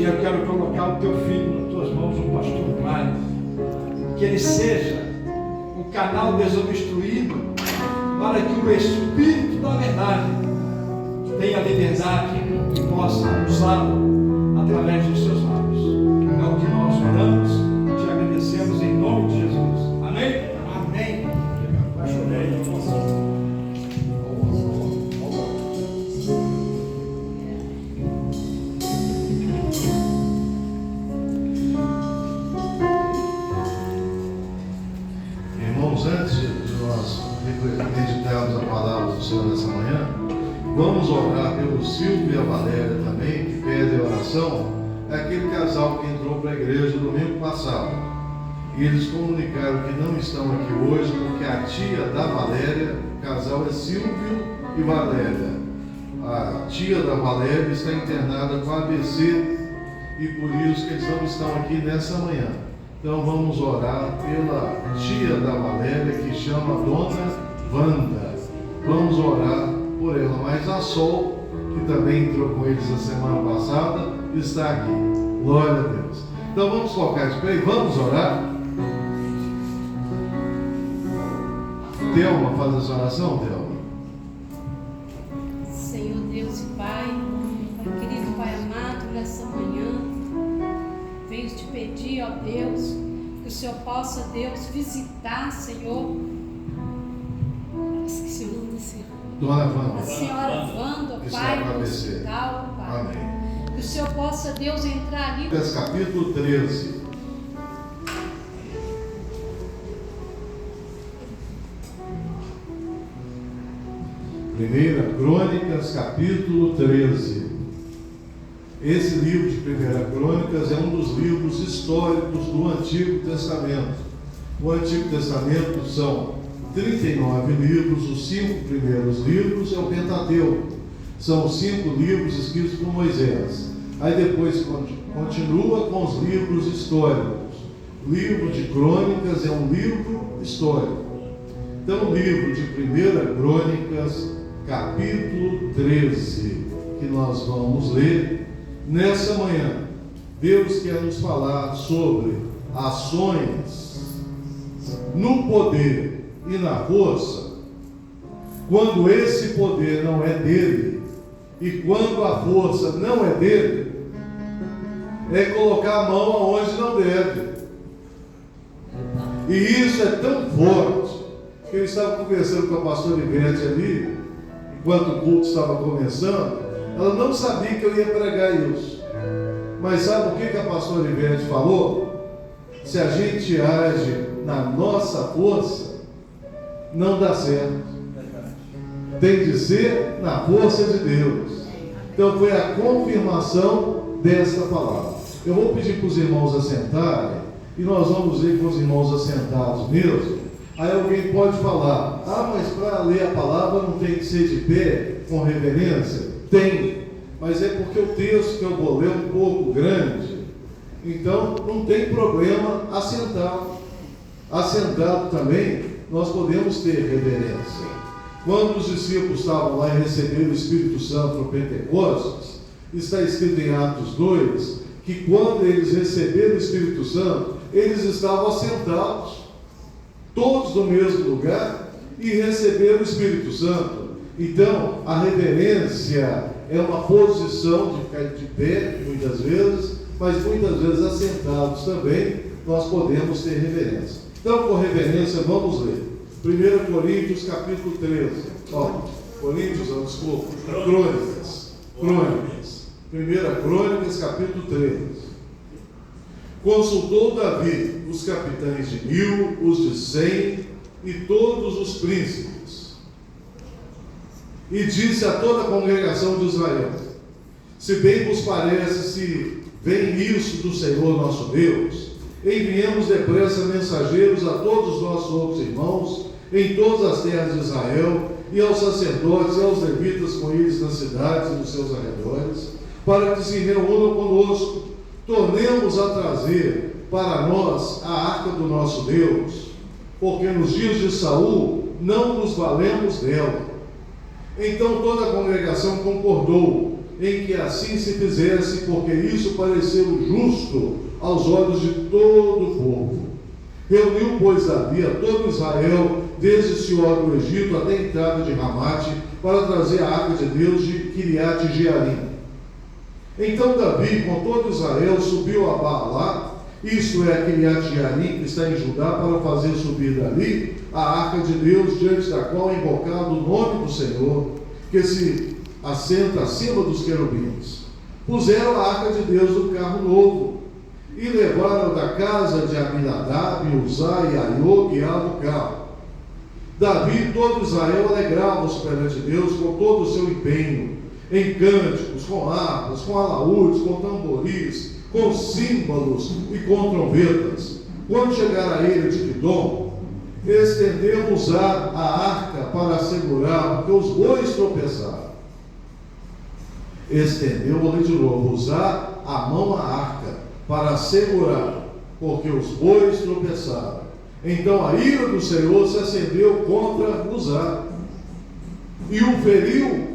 eu quero colocar o teu filho nas tuas mãos, o pastor Mário, que ele seja um canal desobstruído para que o Espírito da verdade tenha liberdade e possa usá-lo através dos seus lábios. É o que nós oramos, te agradecemos em nome de Jesus. Amém? Amém. Irmãos, antes de nós meditarmos a palavra do Senhor nessa manhã, vamos orar pelo Silvio e a Valéria também, que pedem oração. É aquele casal que entrou para a igreja no domingo passado. E eles comunicaram que não estão aqui hoje porque a tia da Valéria, o casal é Silvio e Valéria. A tia da Valéria está internada com ABC e por isso que eles não estão aqui nessa manhã. Então vamos orar pela tia da Valéria, que chama Dona Wanda. Vamos orar por ela. Mas a Sol, que também entrou com eles na semana passada, está aqui. Glória a Deus. Então vamos colocar de pé e vamos orar. Thelma, faz essa oração, Thelma. Senhor Deus e Pai, querido Pai amado, nessa manhã, venho te pedir, ó Deus, que o Senhor possa, Deus, visitar, Senhor. Esqueci o nome da senhora. Dona Wanda. A senhora Wanda, Que Pai, está com no ABC. hospital, Pai. Amém. Que o Senhor possa, Deus, entrar ali. Lucas capítulo 13. Primeira Crônicas, capítulo 13. Esse livro de Primeira Crônicas é um dos livros históricos do Antigo Testamento. O Antigo Testamento são 39 livros, os 5 primeiros livros é o Pentateuco. São os 5 livros escritos por Moisés. Aí depois continua com os livros históricos. O livro de Crônicas é um livro histórico. Então, o livro de Primeira Crônicas, capítulo 13, que nós vamos ler nessa manhã. Deus quer nos falar sobre ações no poder e na força, quando esse poder não é dele e quando a força não é dele, é colocar a mão aonde não deve. E isso é tão forte que eu estava conversando com a pastora Ivete ali, enquanto o culto estava começando. Ela não sabia que eu ia pregar isso. Mas sabe o que a pastora Ivete falou? Se a gente age na nossa força, não dá certo. Tem de ser na força de Deus. Então foi a confirmação desta palavra. Eu vou pedir para os irmãos assentarem, e nós vamos ler com os irmãos assentados mesmo. Aí alguém pode falar: ah, mas para ler a palavra não tem que ser de pé, com reverência? Tem, mas é porque o texto que eu vou ler é um pouco grande, então não tem problema assentado. Assentado também nós podemos ter reverência. Quando os discípulos estavam lá e receberam o Espírito Santo no Pentecostes, está escrito em Atos 2, que quando eles receberam o Espírito Santo, eles estavam assentados, todos no mesmo lugar, e receberam o Espírito Santo. Então, a reverência é uma posição de ficar de pé, muitas vezes, mas muitas vezes assentados também, nós podemos ter reverência. Então, com reverência, vamos ler. 1 Coríntios, capítulo 13. Crônicas. 1 Crônicas, capítulo 13. Consultou Davi os capitães de 1000, os de 100 e todos os príncipes. E disse a toda a congregação de Israel: se bem vos parece, se vem isso do Senhor nosso Deus, enviemos depressa mensageiros a todos os nossos outros irmãos em todas as terras de Israel, e aos sacerdotes e aos levitas com eles nas cidades e nos seus arredores, para que se reúnam conosco. Tornemos a trazer para nós a arca do nosso Deus, porque nos dias de Saul não nos valemos dela. Então toda a congregação concordou, em que assim se fizesse, porque isso pareceu justo aos olhos de todo o povo. Reuniu, pois, Davi a todo Israel, desde Sior do Egito até a entrada de Ramate, para trazer a arca de Deus de Kiriat Jearim. Então Davi, com todo Israel, subiu a Baalá, isto é, a Kiriat Jearim, que está em Judá, para fazer subir dali a arca de Deus, diante da qual é invocado o nome do Senhor, que se assenta acima dos querubins. Puseram a arca de Deus no carro novo, e levaram da casa de Aminadab, Uzá e Aiô, guiavam o carro. Davi e todo Israel alegravam-se perante Deus com todo o seu empenho, em cânticos, com harpas, com alaúdes, com tamboris, com símbolos e com trombetas. Quando chegaram a ilha de Quidom, estendeu Uzá a arca para assegurar, porque os bois tropeçaram. Estendeu, vou ler de novo, Uzá a mão à arca para assegurar, porque os bois tropeçaram. Então a ira do Senhor se acendeu contra Uzá e o feriu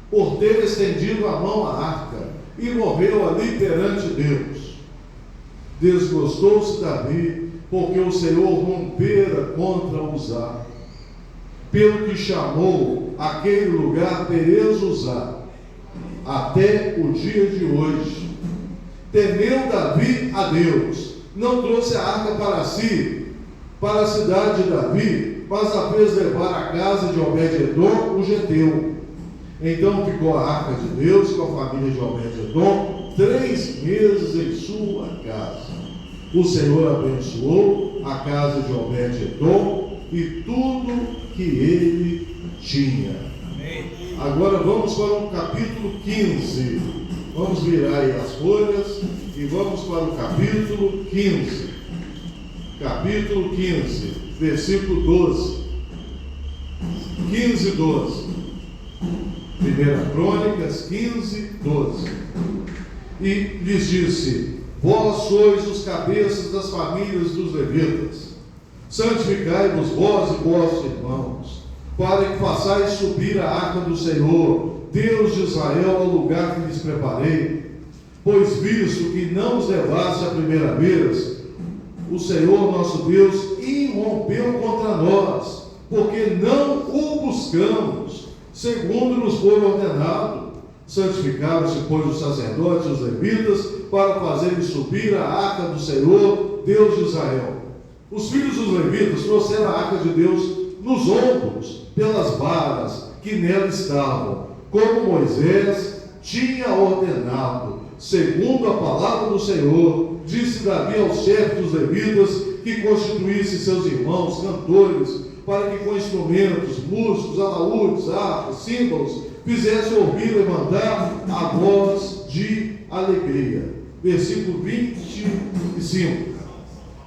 por ter estendido a mão à arca, e morreu ali perante Deus. Desgostou-se Davi, porque o Senhor rompera contra Uzá, pelo que chamou aquele lugar Perez Uzá, até o dia de hoje. Temeu Davi a Deus, não trouxe a arca para si, para a cidade de Davi, mas a fez levar à casa de Obed-edom, o geteu. Então ficou a arca de Deus com a família de Obed-edom 3 meses em sua casa. O Senhor abençoou a casa de Obed-edom e tudo que ele tinha. Agora vamos para o capítulo 15. Vamos virar aí as folhas e vamos para o capítulo 15. Capítulo 15, versículo 12. 15, 12. 1 Crônicas 15, 12. E lhes disse: vós sois os cabeças das famílias dos levitas. Santificai-vos vós e vossos irmãos, para que façais subir a arca do Senhor, Deus de Israel, ao lugar que lhes preparei. Pois visto que não os levaste a primeira vez, o Senhor nosso Deus irrompeu contra nós, porque não o buscamos, segundo nos foi ordenado. Santificaram-se, pois, os sacerdotes e os levitas, para fazerem subir a arca do Senhor, Deus de Israel. Os filhos dos levitas trouxeram a arca de Deus nos ombros, pelas varas que nela estavam, como Moisés tinha ordenado, segundo a palavra do Senhor. Disse Davi aos chefes dos levitas que constituíssem seus irmãos cantores, para que com instrumentos, músicos, alaúdes, harpas, símbolos, fizessem ouvir e levantar a voz de alegria. Versículo 25.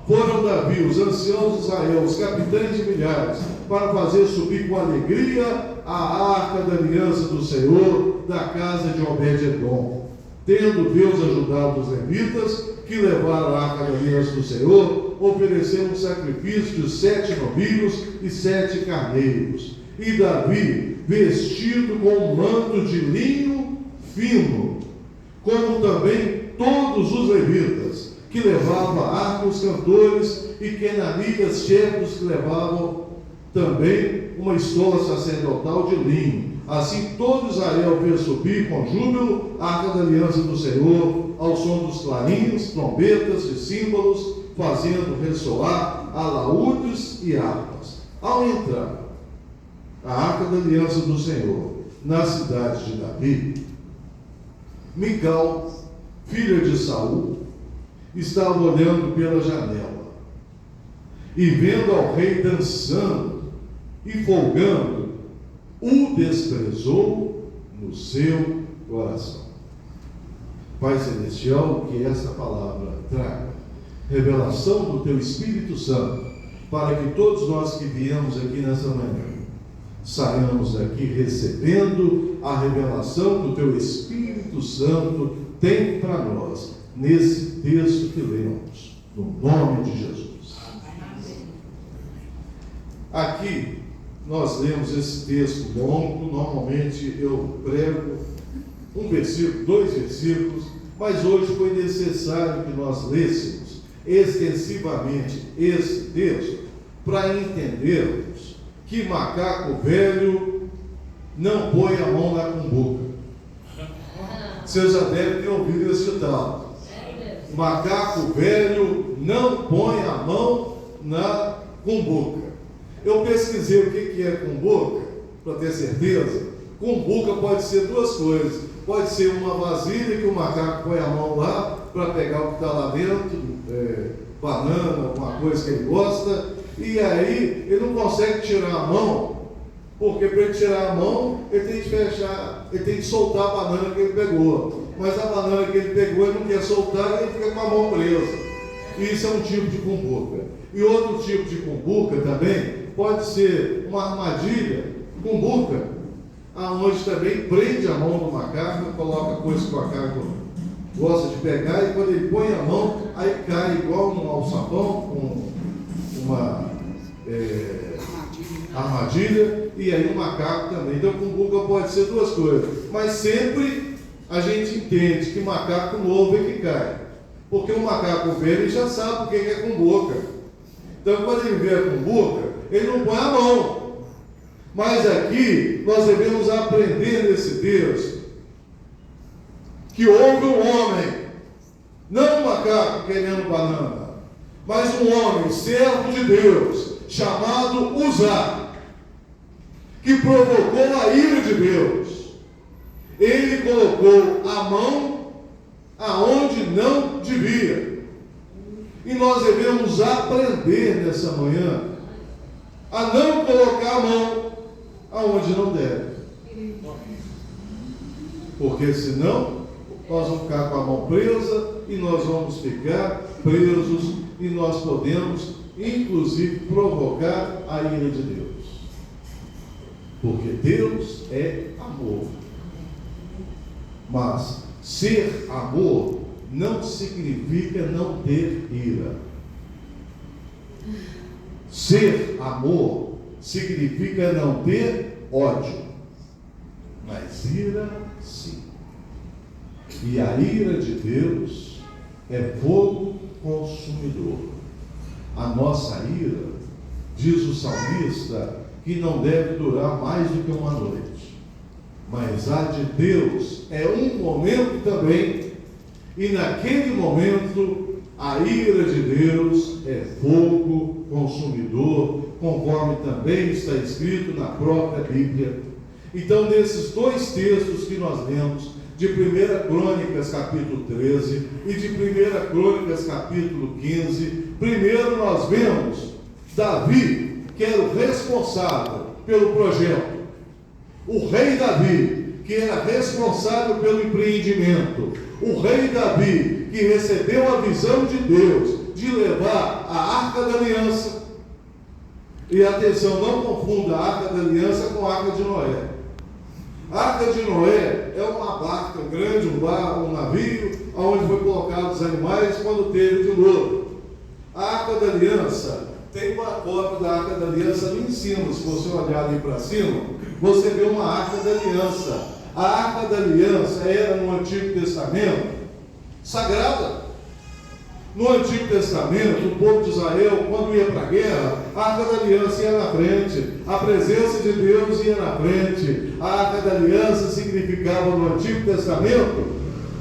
Foram Davi, os anciãos de Israel, os capitães de milhares, para fazer subir com alegria a arca da aliança do Senhor da casa de Obed-edom. Tendo Deus ajudado os levitas, que levaram a arca da aliança do Senhor, ofereceram um sacrifício de 7 novilhos e 7 carneiros. E Davi, vestido com um manto de linho fino, como também todos os levitas, que levavam a arca, os cantores e Kenanias, chefes, que levavam também uma estola sacerdotal de linho. Assim todo Israel fez subir com júbilo a arca da aliança do Senhor, ao som dos clarins, trombetas e símbolos, fazendo ressoar alaúdes e harpas. Ao entrar a arca da aliança do Senhor na cidade de Davi, Mical, filha de Saul, estava olhando pela janela e vendo ao rei dançando e folgando, o desprezou no seu coração. Pai Celestial, que essa palavra traga revelação do Teu Espírito Santo, para que todos nós que viemos aqui nessa manhã saiamos daqui recebendo a revelação do Teu Espírito Santo tem para nós, nesse texto que lemos, no nome de Jesus. Aqui nós lemos esse texto longo. Normalmente eu prego um versículo, 2 versículos, mas hoje foi necessário que nós lêssemos extensivamente esse texto para entendermos que macaco velho não põe a mão na cumbuca. Vocês já devem ter ouvido esse ditado. Macaco velho não põe a mão na cumbuca. Eu pesquisei o que é cumbuca, para ter certeza. Cumbuca pode ser duas coisas. Pode ser uma vasilha que o macaco põe a mão lá para pegar o que está lá dentro, banana, alguma coisa que ele gosta, e aí ele não consegue tirar a mão, porque para ele tirar a mão, ele tem que fechar, ele tem que soltar a banana que ele pegou. Mas a banana que ele pegou, ele não quer soltar, ele fica com a mão presa. Isso é um tipo de cumbuca. E outro tipo de cumbuca também pode ser uma armadilha, cumbuca, aonde também prende a mão do macaco, coloca coisas que o macaco gosta de pegar, e quando ele põe a mão, aí cai igual num alçapão, com uma armadilha, e aí o macaco também. Então, cumbuca pode ser duas coisas, mas sempre a gente entende que macaco novo é que cai, porque o macaco velho já sabe o que é cumbuca. Então, quando ele vê a cumbuca, ele não põe a mão. Mas aqui nós devemos aprender nesse texto que houve um homem, não um macaco querendo banana, mas um homem, servo de Deus, chamado Uzá, que provocou a ira de Deus. Ele colocou a mão aonde não devia. E nós devemos aprender nessa manhã a não colocar a mão aonde não deve. Porque senão nós vamos ficar com a mão presa e nós vamos ficar presos e nós podemos inclusive provocar a ira de Deus. Porque Deus é amor. Mas ser amor não significa não ter ira. Ser amor significa não ter ódio, mas ira sim. E a ira de Deus é fogo consumidor. A nossa ira, diz o salmista, que não deve durar mais do que uma noite. Mas a de Deus é um momento também, e naquele momento a ira de Deus é fogo consumidor, conforme também está escrito na própria Bíblia. Então, nesses dois textos que nós lemos, de 1 Crônicas capítulo 13 e de 1 Crônicas capítulo 15, primeiro nós vemos Davi, que era o responsável pelo projeto. O rei Davi, que era responsável pelo empreendimento. O rei Davi, que recebeu a visão de Deus de levar a Arca da Aliança. E atenção, não confunda a Arca da Aliança com a Arca de Noé. A Arca de Noé é uma barca grande, um navio, onde foi colocados os animais quando teve dilúvio. A Arca da Aliança, tem uma cópia da Arca da Aliança ali em cima. Se você olhar ali para cima, você vê uma Arca da Aliança. A Arca da Aliança era no Antigo Testamento sagrada. No Antigo Testamento, o povo de Israel, quando ia para a guerra, a Arca da Aliança ia na frente, a presença de Deus ia na frente. A Arca da Aliança significava no Antigo Testamento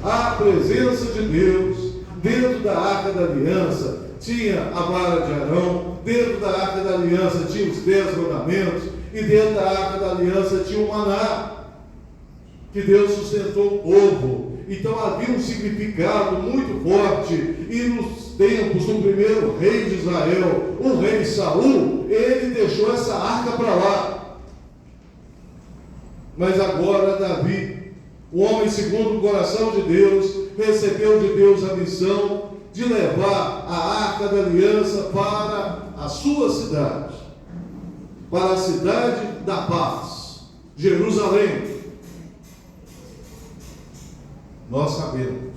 a presença de Deus. Dentro da Arca da Aliança tinha a vara de Arão, dentro da Arca da Aliança tinha os 10 mandamentos, e dentro da Arca da Aliança tinha o maná, que Deus sustentou o povo. Então havia um significado muito forte. E nos tempos do primeiro rei de Israel, o rei Saul, ele deixou essa arca para lá. Mas agora Davi, o homem segundo o coração de Deus, recebeu de Deus a missão de levar a Arca da Aliança para a sua cidade, para a cidade da paz, Jerusalém. Nós sabemos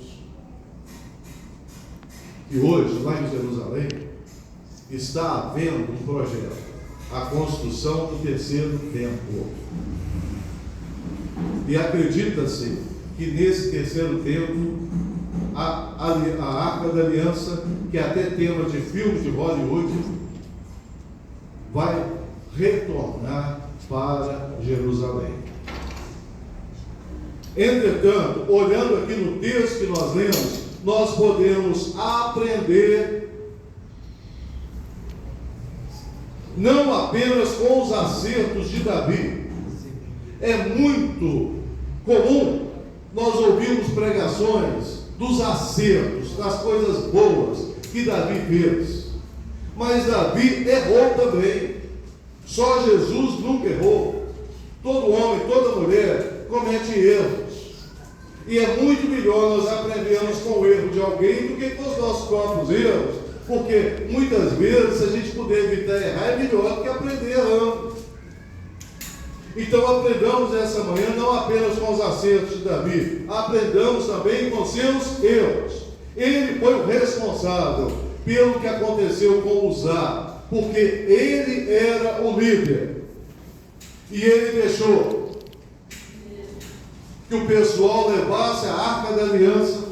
que hoje, lá em Jerusalém, está havendo um projeto, a construção do terceiro templo. E acredita-se que nesse terceiro tempo, a Arca da Aliança, que é até tema de filme de Hollywood, vai retornar para Jerusalém. Entretanto, olhando aqui no texto que nós lemos, nós podemos aprender não apenas com os acertos de Davi. É muito comum nós ouvirmos pregações dos acertos, das coisas boas que Davi fez. Mas Davi errou também. Só Jesus nunca errou. Todo homem, toda mulher comete erros. E é muito melhor nós aprendermos com o erro de alguém do que com os nossos próprios erros. Porque muitas vezes, se a gente puder evitar errar, é melhor do que aprender errando. Então aprendamos essa manhã não apenas com os acertos de Davi, aprendamos também com seus erros. Ele foi o responsável pelo que aconteceu com Uzá, porque ele era o líder. E ele deixou que o pessoal levasse a Arca da Aliança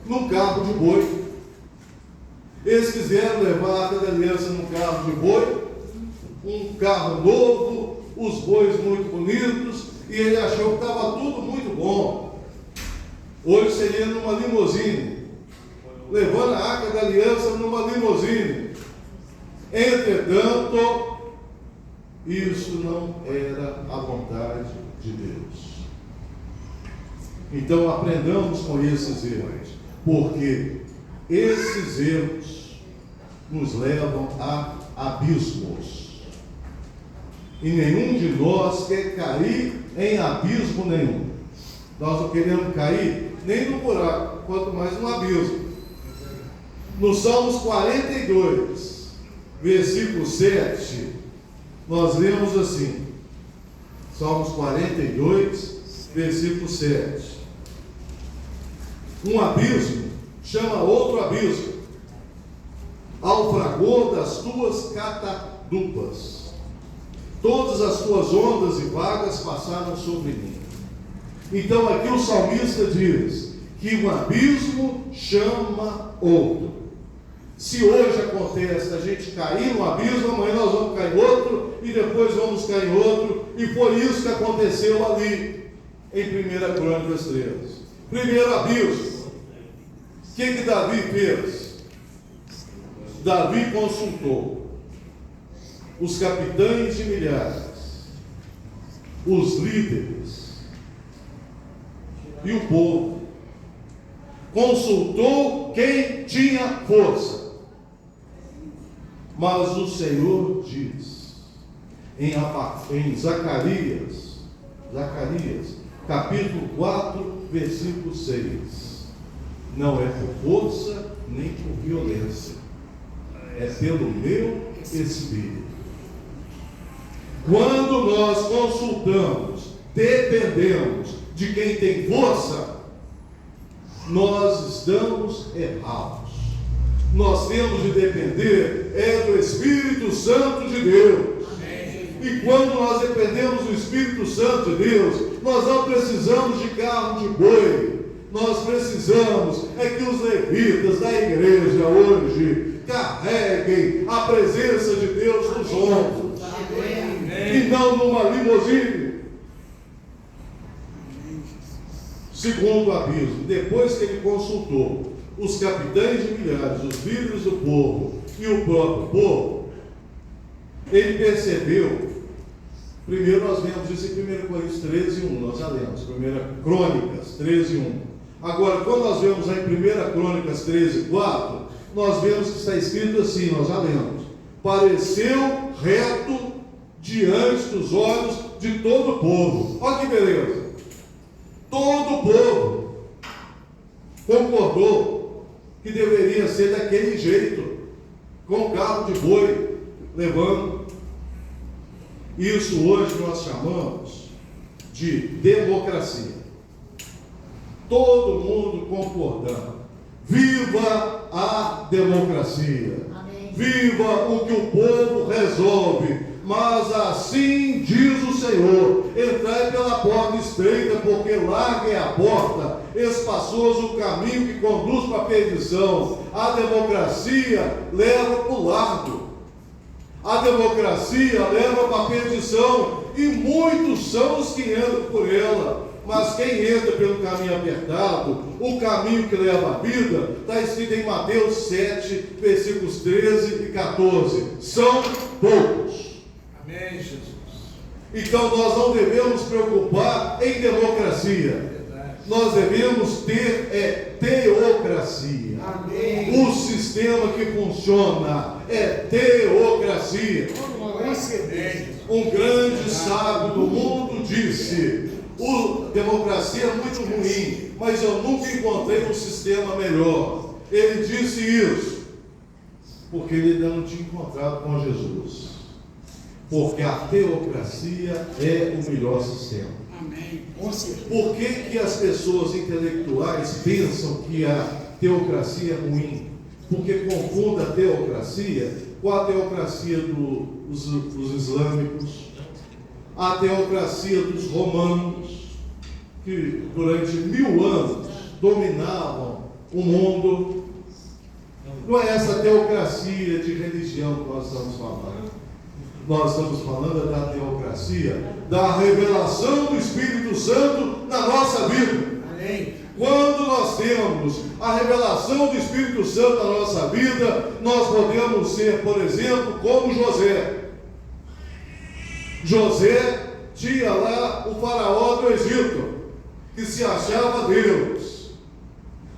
num carro de boi. Eles quiseram levar a Arca da Aliança num carro de boi, um carro novo, os bois muito bonitos, e ele achou que estava tudo muito bom. Hoje seria numa limusine, levando a Arca da Aliança numa limusine. Entretanto, isso não era a vontade de Deus. Então aprendamos com esses erros, porque esses erros nos levam a abismos. E nenhum de nós quer cair em abismo nenhum. Nós não queremos cair nem no buraco, quanto mais no abismo. No Salmos 42, versículo 7, nós lemos assim, Salmos 42, versículo 7. Um abismo chama outro abismo, ao fragor das tuas catadupas. Todas as tuas ondas e vagas passaram sobre mim. Então aqui o salmista diz que um abismo chama outro. Se hoje acontece a gente cair no abismo, amanhã nós vamos cair em outro, e depois vamos cair em outro, e foi isso que aconteceu ali, em 1 Crônicas 13. Primeiro abismo. O que Davi fez? Davi consultou os capitães de milhares, os líderes e o povo. Consultou quem tinha força. Mas o Senhor diz em Zacarias, capítulo 4, versículo 6. Não é por força nem por violência, é pelo meu Espírito. Quando nós consultamos, dependemos de quem tem força, nós estamos errados. Nós temos de depender do Espírito Santo de Deus. E quando nós dependemos do Espírito Santo de Deus, nós não precisamos de carro de boi. Nós precisamos que os levitas da igreja hoje carreguem a presença de Deus nos ombros. E não numa limusine. Segundo abismo, depois que ele consultou os capitães de milhares, os líderes do povo e o próprio povo, ele percebeu. Primeiro nós lemos isso em 1 Coríntios 13, 1, nós já lemos, 1 Crônicas 13, 1. Agora, quando nós vemos aí em 1 Crônicas 13, 4, nós vemos que está escrito assim, nós já lemos: pareceu reto diante dos olhos de todo o povo. Olha que beleza! Todo o povo concordou que deveria ser daquele jeito, com carro de boi levando. Isso hoje nós chamamos de democracia. Todo mundo concordando. Viva a democracia! Amém. Viva o que o povo resolve! Mas assim diz o Senhor: entrai pela porta estreita, porque larga é a porta, espaçoso o caminho que conduz para a perdição. A democracia leva para o largo, a democracia leva para a perdição, e muitos são os que entram por ela. Mas quem entra pelo caminho apertado, o caminho que leva à vida, está escrito em Mateus 7, versículos 13 e 14. São poucos. Amém, Jesus. Então nós não devemos preocupar em democracia. Nós devemos ter teocracia. Amém. O sistema que funciona é teocracia. Um grande sábio do mundo disse: democracia é muito ruim, mas eu nunca encontrei um sistema melhor. Ele disse isso porque ele ainda não tinha encontrado com Jesus. Porque a teocracia é o melhor sistema. Amém. Por que as pessoas intelectuais pensam que a teocracia é ruim? Porque confundem a teocracia com a teocracia dos islâmicos, a teocracia dos romanos, que durante 1000 anos dominavam o mundo. Não é essa teocracia de religião que nós estamos falando. Nós estamos falando da teocracia, da revelação do Espírito Santo na nossa vida. Amém. Quando nós temos a revelação do Espírito Santo na nossa vida, nós podemos ser, por exemplo, como José. José tinha lá o faraó do Egito, que se achava Deus.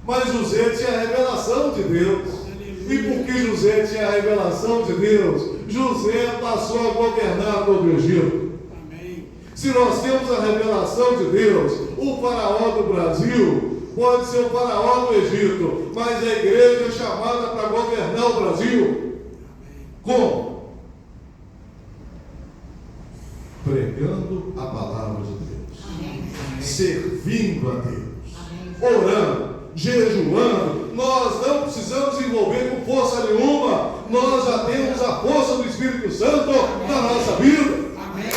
Mas José tinha a revelação de Deus. E porque José tinha a revelação de Deus, José passou a governar todo o Egito. Amém. Se nós temos a revelação de Deus, o faraó do Brasil pode ser o faraó do Egito, mas a igreja é chamada para governar o Brasil. Como? Pregando a palavra de Deus. Amém. Servindo a Deus. Orando. Jejuando. Nós não precisamos envolver com força nenhuma. Nós já temos a força do Espírito Santo na nossa vida. Amém.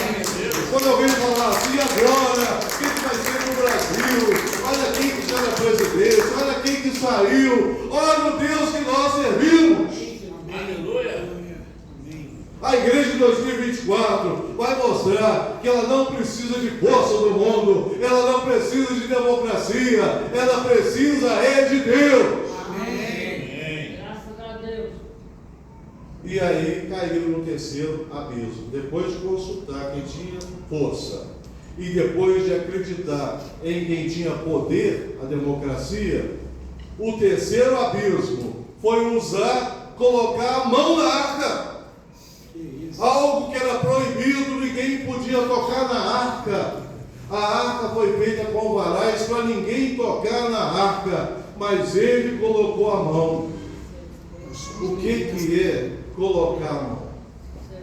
Quando alguém falar assim, agora, o que vai ser no Brasil? Olha quem que está na presidência, olha quem que saiu, olha o Deus que nós servimos. Aleluia. A igreja de 2024 vai mostrar que ela não precisa de força do mundo, ela não precisa de democracia, ela precisa de Deus. Amém. Graças a Deus. E aí caíram no terceiro abismo, depois de consultar quem tinha força e depois de acreditar em quem tinha poder, a democracia. O terceiro abismo foi colocar a mão na arca. Algo que era proibido, ninguém podia tocar na arca. A arca foi feita com varais para ninguém tocar na arca, mas ele colocou a mão. O que é colocar a mão?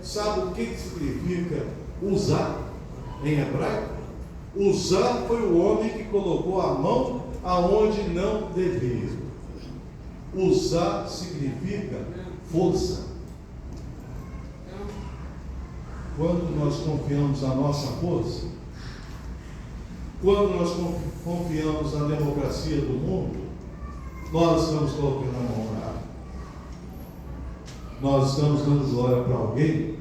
Sabe o que significa usar em hebraico? Usar foi o homem que colocou a mão aonde não devia. Usar significa força. Quando nós confiamos na nossa força, quando nós confiamos na democracia do mundo, nós estamos colocando a mão na arca. Nós estamos dando glória para alguém,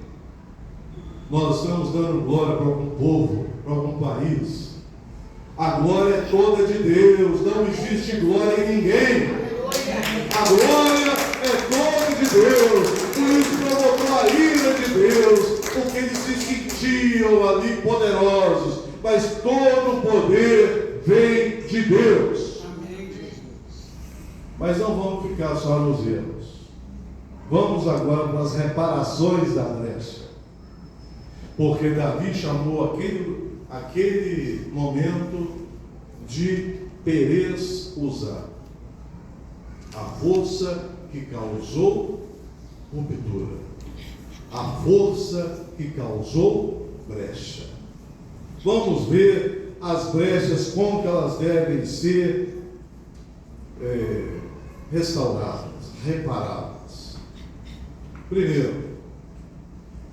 nós estamos dando glória para algum povo, para algum país. A glória é toda de Deus, não existe glória em ninguém. A glória é toda de Deus, por isso provocou a ira de Deus, porque eles se sentiam ali poderosos, mas todo o poder vem de Deus. Amém. Mas não vamos ficar só nos erros. Vamos agora para as reparações da brecha. Porque Davi chamou aquele momento de Perez Uzá, a força que causou ruptura, a força que causou brecha. Vamos ver as brechas, como que elas devem ser restauradas, reparadas. Primeiro,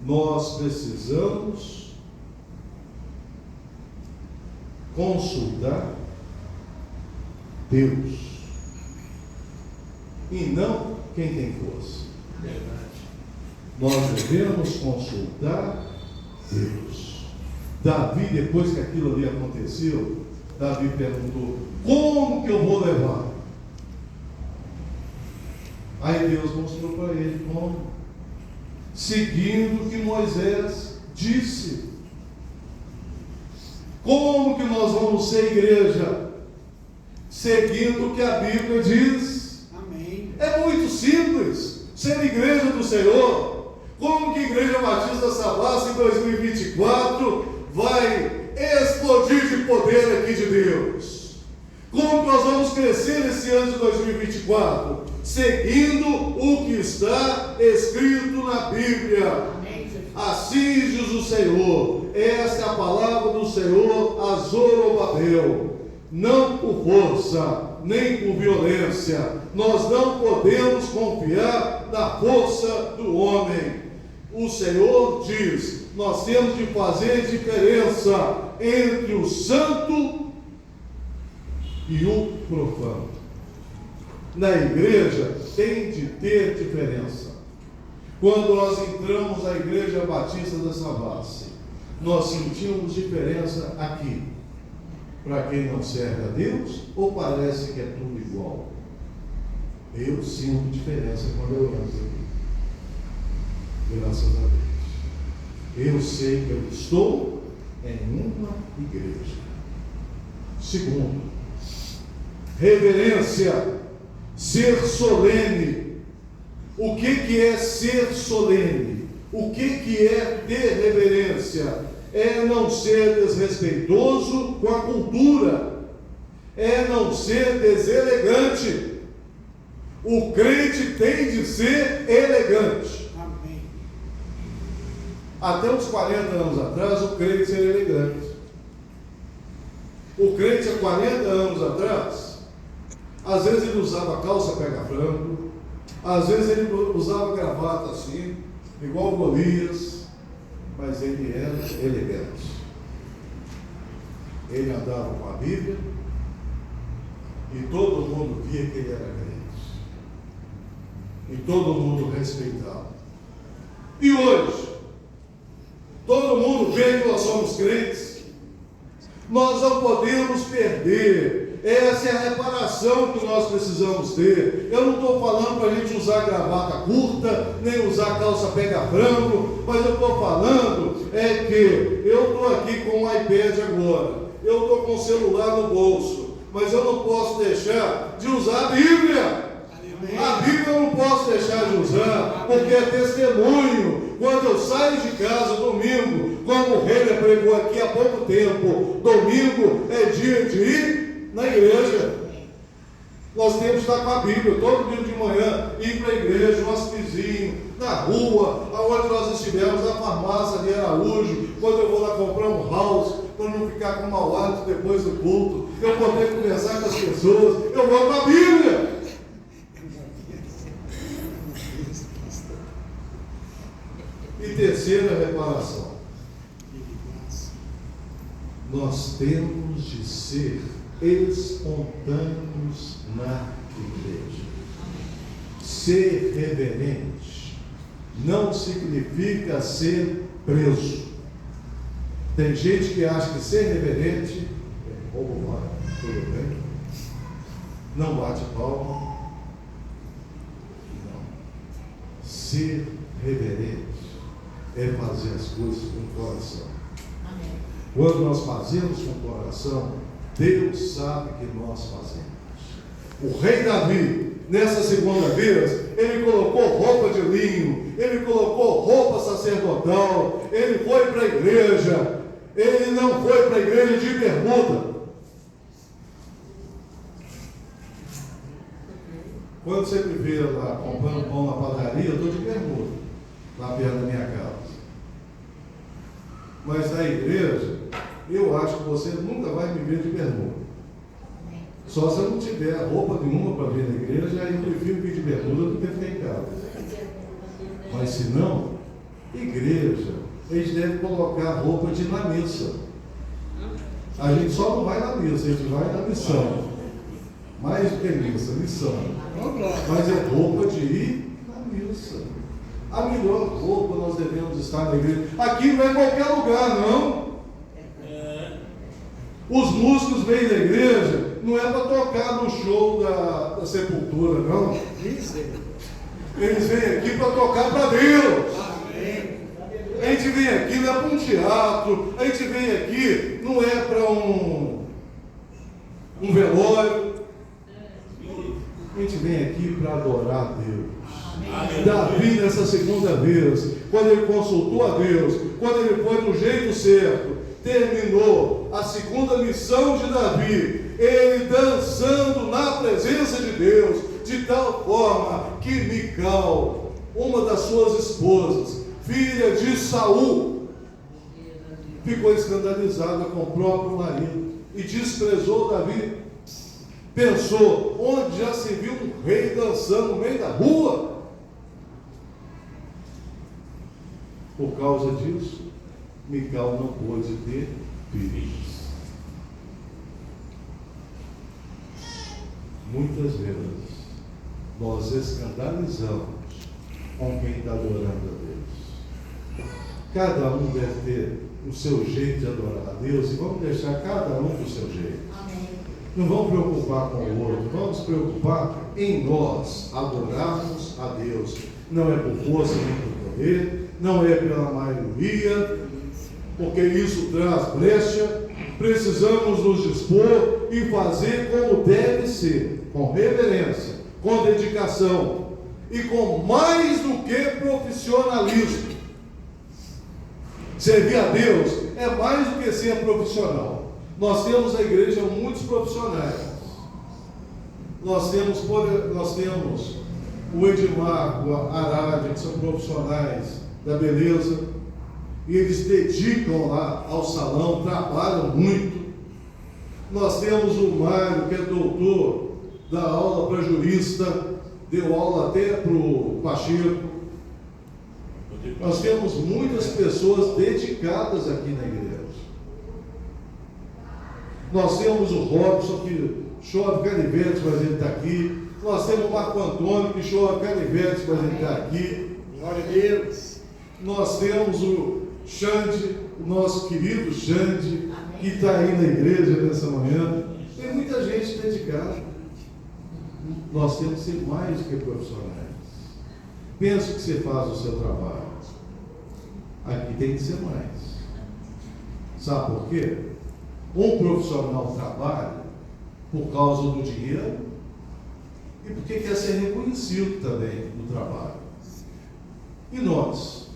nós precisamos consultar Deus e não quem tem força. Nós devemos consultar Deus. Davi, depois que aquilo ali aconteceu, Davi perguntou: como que eu vou levar? Aí Deus mostrou para ele como. Seguindo o que Moisés disse. Como que nós vamos ser igreja? Seguindo o que a Bíblia diz. Amém. É muito simples ser igreja do Senhor. Como que a Igreja Batista Savassi em 2024 vai explodir de poder aqui de Deus? Como nós vamos crescer esse ano de 2024? Seguindo o que está escrito na Bíblia. Assim diz o Senhor. Esta é a palavra do Senhor a Zorobabel. Não por força, nem por violência. Nós não podemos confiar na força do homem. O Senhor diz: nós temos de fazer diferença entre o santo e o profano. Na igreja tem de ter diferença. Quando nós entramos na Igreja Batista da Savassi, nós sentimos diferença aqui. Para quem não serve a Deus, ou parece que é tudo igual? Eu sinto diferença quando eu entro aqui. Graças a Deus. Eu sei que eu estou em uma igreja. Segundo, reverência, ser solene. O que é ser solene? O que é ter reverência? É não ser desrespeitoso com a cultura, é não ser deselegante. O crente tem de ser elegante. Amém. Até uns 40 anos atrás, o crente era elegante. O crente há 40 anos atrás, às vezes ele usava calça pega-frango, às vezes ele usava gravata assim, igual Golias, mas ele era elegante. Ele andava com a Bíblia e todo mundo via que ele era crente. E todo mundo respeitava. E hoje, todo mundo vê que nós somos crentes. Nós não podemos perder. Essa é a reparação que nós precisamos ter. Eu não estou falando para a gente usar gravata curta, nem usar calça pega-frango, mas eu estou falando é que eu estou aqui com um iPad agora, eu estou com o celular no bolso, mas eu não posso deixar de usar a Bíblia. A Bíblia eu não posso deixar de usar, porque é testemunho. Quando eu saio de casa domingo, como o Rei pregou aqui há pouco tempo, domingo é dia de ir na igreja. Nós temos que estar com a Bíblia todo dia de manhã, ir para a igreja, nosso vizinho, na rua, aonde nós estivemos, na farmácia de Araújo, quando eu vou lá comprar um house, para não ficar com mau hálito depois do culto, eu poder conversar com as pessoas, eu vou para a Bíblia. E terceira reparação, nós temos de ser espontâneos na igreja. Ser reverente não significa ser preso. Tem gente que acha que ser reverente é vai, tudo bem, não bate palma. Não. Ser reverente é fazer as coisas com o coração. Amém. Quando nós fazemos com o coração, Deus sabe que nós fazemos. O rei Davi, nessa segunda vez, ele colocou roupa de linho, ele colocou roupa sacerdotal, ele foi para a igreja, ele não foi para a igreja de bermuda. Quando você me vê lá comprando pão na padaria, eu estou de bermuda, lá perto da minha casa. Mas na igreja, eu acho que você nunca vai me ver de bermuda. Só se eu não tiver roupa nenhuma para vir na igreja, aí eu prefiro vir de bermuda do que ficar em casa. Mas se não, Igreja, a gente deve colocar roupa de ir na missa. A gente só não vai na missa, a gente vai na missão. Mais do que missa, missão. Mas é roupa de ir na missa. A melhor roupa nós devemos estar na igreja. Aqui não é qualquer lugar, não. Os músicos vêm da igreja, não é para tocar no show da Sepultura, não. Eles vêm aqui para tocar para Deus. A gente vem aqui não é para um teatro, a gente vem aqui não é para um velório. A gente vem aqui para adorar a Deus. Davi, nessa segunda vez, quando ele consultou a Deus, quando ele foi do jeito certo, terminou a segunda missão de Davi, ele dançando na presença de Deus, de tal forma que Mical, uma das suas esposas, filha de Saul, ficou escandalizada com o próprio marido e desprezou Davi. Pensou, onde já se viu um rei dançando no meio da rua? Por causa disso, Mical não pôde ter filhos. Muitas vezes nós escandalizamos com quem está adorando a Deus. Cada um deve ter o seu jeito de adorar a Deus, e vamos deixar cada um do seu jeito. Não vamos preocupar com o outro, vamos preocupar em nós adorarmos a Deus. Não é por força nem por poder, não é pela maioria, porque isso traz brecha. Precisamos nos dispor e fazer como deve ser, com reverência, com dedicação e com mais do que profissionalismo. Servir a Deus é mais do que ser profissional. Nós temos na igreja muitos profissionais. Nós temos o Edmar, o Arade, que são profissionais da beleza, e eles dedicam lá ao salão, trabalham muito. Nós temos o Mário, que é doutor, dá aula para jurista, deu aula até para o Pacheco. Nós temos muitas pessoas dedicadas aqui na igreja. Nós temos o Robson, que chove canivetes, mas ele está aqui. Nós temos o Marco Antônio, que chove canivetes, mas ele está aqui. Glória a Deus. Nós temos o Xande, o nosso querido Xande, que está aí na igreja nessa manhã. Tem muita gente dedicada. Nós temos que ser mais do que profissionais. Pensa que você faz o seu trabalho. Aqui tem que ser mais. Sabe por quê? Um profissional trabalha por causa do dinheiro e porque quer ser reconhecido também no trabalho. E nós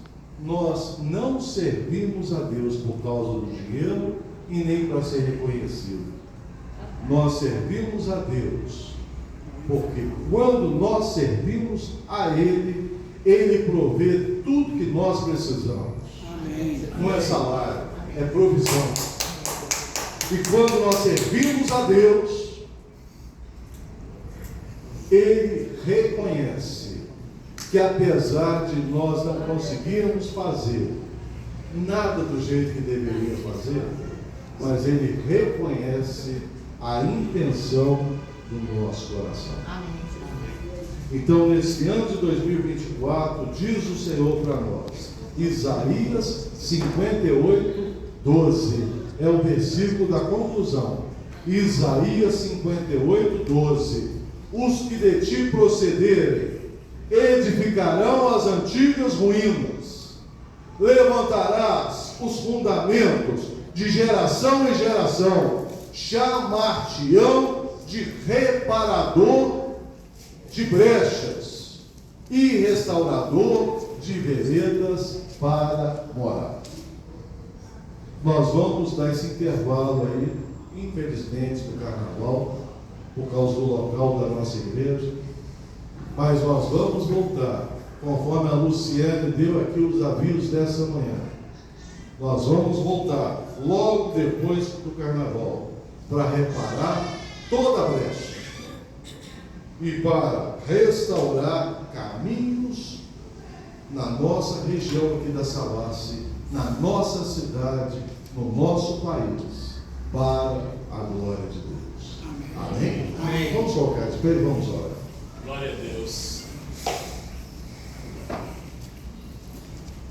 não servimos a Deus por causa do dinheiro e nem para ser reconhecido. Nós servimos a Deus porque quando nós servimos a Ele, Ele provê tudo que nós precisamos. Amém. Não é salário, é provisão. E quando nós servimos a Deus, Ele reconhece que apesar de nós não conseguirmos fazer nada do jeito que deveria fazer, mas Ele reconhece a intenção do nosso coração. Então, nesse ano de 2024, diz o Senhor para nós, Isaías 58, 12. É o versículo da conclusão. Isaías 58, 12. Os que de ti procederem edificarão as antigas ruínas, levantarás os fundamentos de geração em geração, chamar-te-ão de reparador de brechas e restaurador de veredas para morar. Nós vamos dar esse intervalo aí, infelizmente, do carnaval, por causa do local da nossa igreja, mas nós vamos voltar, conforme a Luciane deu aqui os avisos dessa manhã. Nós vamos voltar logo depois do carnaval, para reparar toda a brecha e para restaurar caminhos na nossa região aqui da Savassi, na nossa cidade, no nosso país, para a glória de Deus. Amém? Amém. Vamos colocar de pé e vamos orar. Glória a Deus.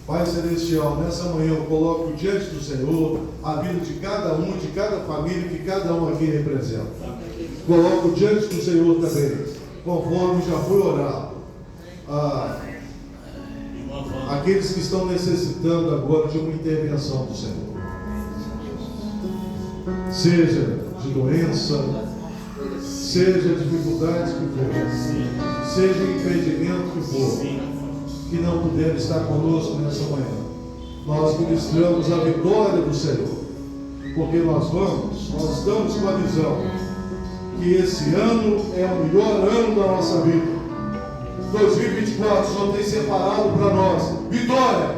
Pai Celestial, nessa manhã eu coloco diante do Senhor a vida de cada um, de cada família que cada um aqui representa. Coloco diante do Senhor também, conforme já foi orado, aqueles que estão necessitando agora de uma intervenção do Senhor. Seja de doença, seja dificuldades que for, seja impedimento que for, que não puderam estar conosco nessa manhã. Nós ministramos a vitória do Senhor, porque nós estamos com a visão que esse ano é o melhor ano da nossa vida. 2024 só tem separado para nós vitória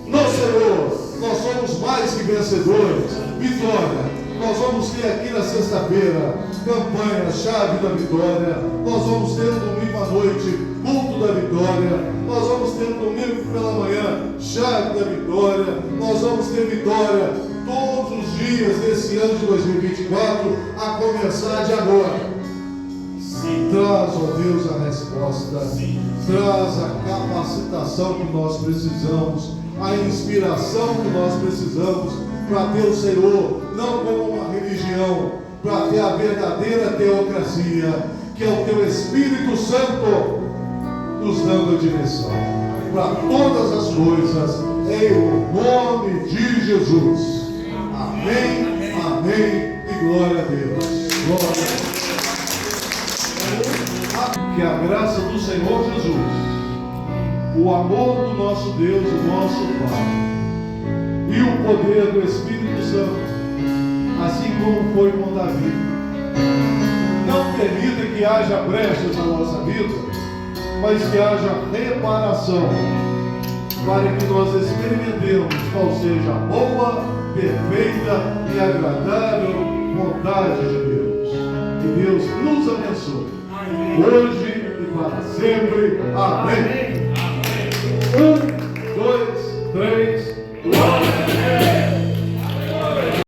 no Senhor. Nós somos mais que vencedores. Vitória. Nós vamos ter aqui na sexta-feira campanha Chave da Vitória. Nós vamos ter no domingo à noite culto da vitória. Nós vamos ter no domingo pela manhã Chave da Vitória. Nós vamos ter vitória todos os dias desse ano de 2024, a começar de agora. Traz, ó Deus, a resposta. Traz a capacitação que nós precisamos, a inspiração que nós precisamos para ter o Senhor, não como uma religião, para ter a verdadeira teocracia, que é o Teu Espírito Santo nos dando a direção para todas as coisas, em o nome de Jesus. Amém, amém e glória a Deus. Glória a Deus. Que a graça do Senhor Jesus, o amor do nosso Deus, o nosso Pai, e o poder do Espírito Santo, assim como foi com Davi, não permita que haja brechas na nossa vida, mas que haja reparação, para que nós experimentemos qual seja a boa, perfeita e agradável vontade de Deus. Que Deus nos abençoe, hoje e para sempre. Amém.